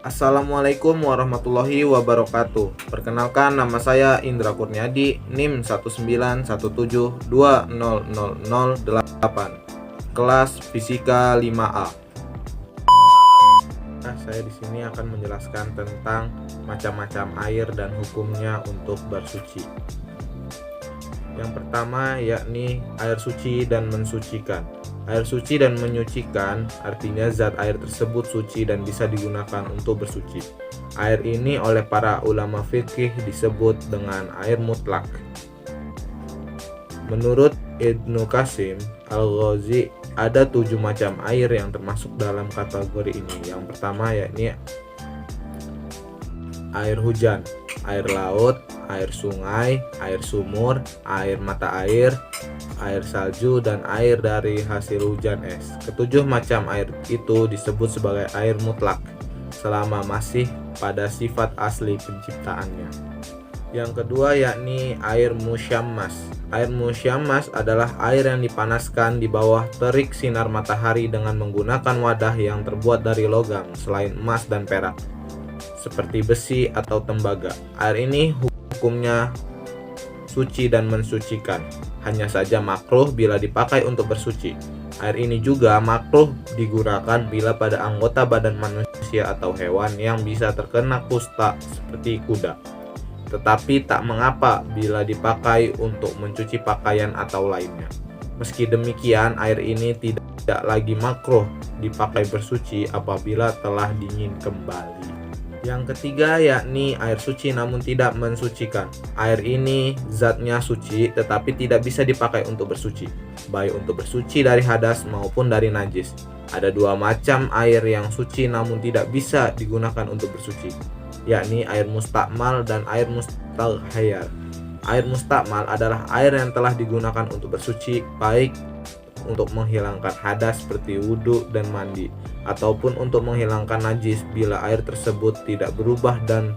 Assalamualaikum warahmatullahi wabarakatuh. Perkenalkan, nama saya Indra Kurniadi, NIM 191720008, kelas Fisika 5A. Saya di sini akan menjelaskan tentang macam-macam air dan hukumnya untuk bersuci. Yang pertama yakni air suci dan mensucikan. Air suci dan menyucikan artinya zat air tersebut suci dan bisa digunakan untuk bersuci. Air ini oleh para ulama fikih disebut dengan air mutlak. Menurut Ibnu Qasim Al-Ghazi, ada 7 macam air yang termasuk dalam kategori ini. Yang pertama yakni air hujan, air laut, air sungai, air sumur, air mata air salju, dan air dari hasil hujan es. Ketujuh macam air itu disebut sebagai air mutlak selama masih pada sifat asli penciptaannya. Yang kedua yakni air musyammas. Air musyammas adalah air yang dipanaskan di bawah terik sinar matahari dengan menggunakan wadah yang terbuat dari logam selain emas dan perak, seperti besi atau tembaga. Air ini hukumnya suci dan mensucikan, hanya saja makruh bila dipakai untuk bersuci. Air ini juga makruh digunakan bila pada anggota badan manusia atau hewan yang bisa terkena kusta seperti kuda. Tetapi tak mengapa bila dipakai untuk mencuci pakaian atau lainnya. Meski demikian, air ini tidak lagi makruh dipakai bersuci apabila telah dingin kembali. Yang ketiga yakni air suci namun tidak mensucikan. Air ini zatnya suci tetapi tidak bisa dipakai untuk bersuci, baik untuk bersuci dari hadas maupun dari najis. Ada 2 macam air yang suci namun tidak bisa digunakan untuk bersuci, yakni air mustakmal dan air mustaghayyar. Air mustakmal adalah air yang telah digunakan untuk bersuci, baik untuk menghilangkan hadas seperti wudhu dan mandi, ataupun untuk menghilangkan najis bila air tersebut tidak berubah dan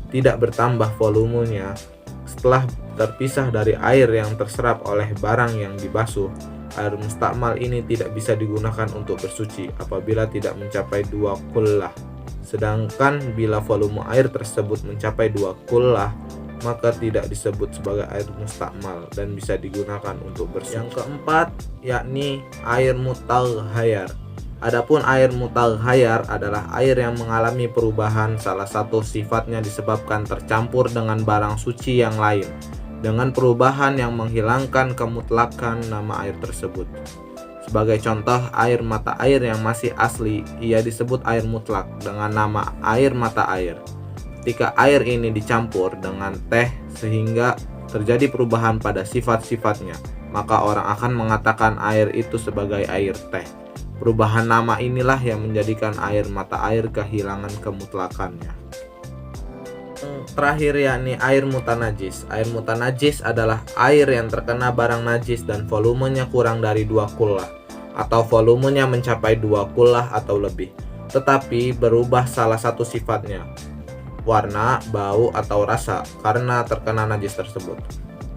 tidak bertambah volumenya setelah terpisah dari air yang terserap oleh barang yang dibasuh. Air mustakmal ini tidak bisa digunakan untuk bersuci apabila tidak mencapai 2 kullah. Sedangkan bila volume air tersebut mencapai 2 kullah, maka tidak disebut sebagai air mustakmal dan bisa digunakan untuk bersuci. Yang keempat yakni air mutaghayyar. Adapun air mutaghayyar adalah air yang mengalami perubahan salah satu sifatnya disebabkan tercampur dengan barang suci yang lain, dengan perubahan yang menghilangkan kemutlakan nama air tersebut. Sebagai contoh, air mata air yang masih asli ia disebut air mutlak dengan nama air mata air. Ketika air ini dicampur dengan teh sehingga terjadi perubahan pada sifat-sifatnya, maka orang akan mengatakan air itu sebagai air teh. Perubahan nama inilah yang menjadikan air mata air kehilangan kemutlakannya. Terakhir yakni air mutanajis. Air mutanajis adalah air yang terkena barang najis dan volumenya kurang dari 2 kullah, atau volumenya mencapai 2 kullah atau lebih, tetapi berubah salah satu sifatnya, warna, bau, atau rasa karena terkena najis tersebut.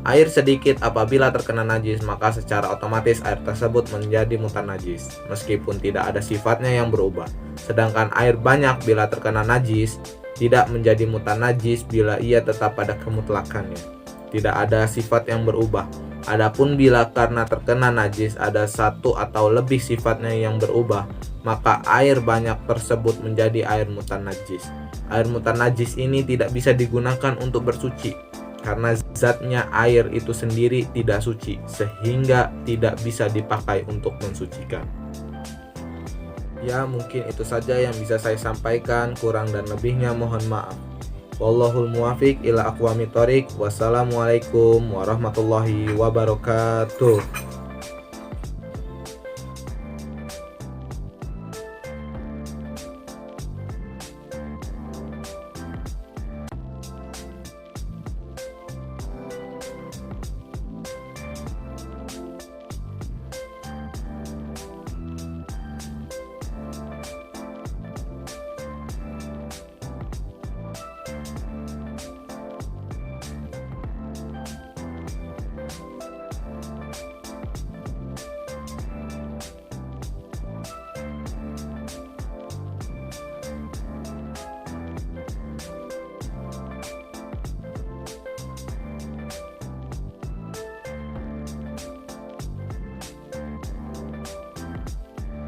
Air sedikit apabila terkena najis, maka secara otomatis air tersebut menjadi mutanajis meskipun tidak ada sifatnya yang berubah. Sedangkan air banyak bila terkena najis tidak menjadi mutanajis bila ia tetap pada kemutlakannya, tidak ada sifat yang berubah. Adapun bila karena terkena najis ada 1 atau lebih sifatnya yang berubah, maka air banyak tersebut menjadi air mutanajis. Air mutanajis ini tidak bisa digunakan untuk bersuci karena zatnya air itu sendiri tidak suci, sehingga tidak bisa dipakai untuk mensucikan. Ya, mungkin itu saja yang bisa saya sampaikan, kurang dan lebihnya mohon maaf. Wallahul muwafiq ila aqwamit thoriq. Wassalamualaikum warahmatullahi wabarakatuh.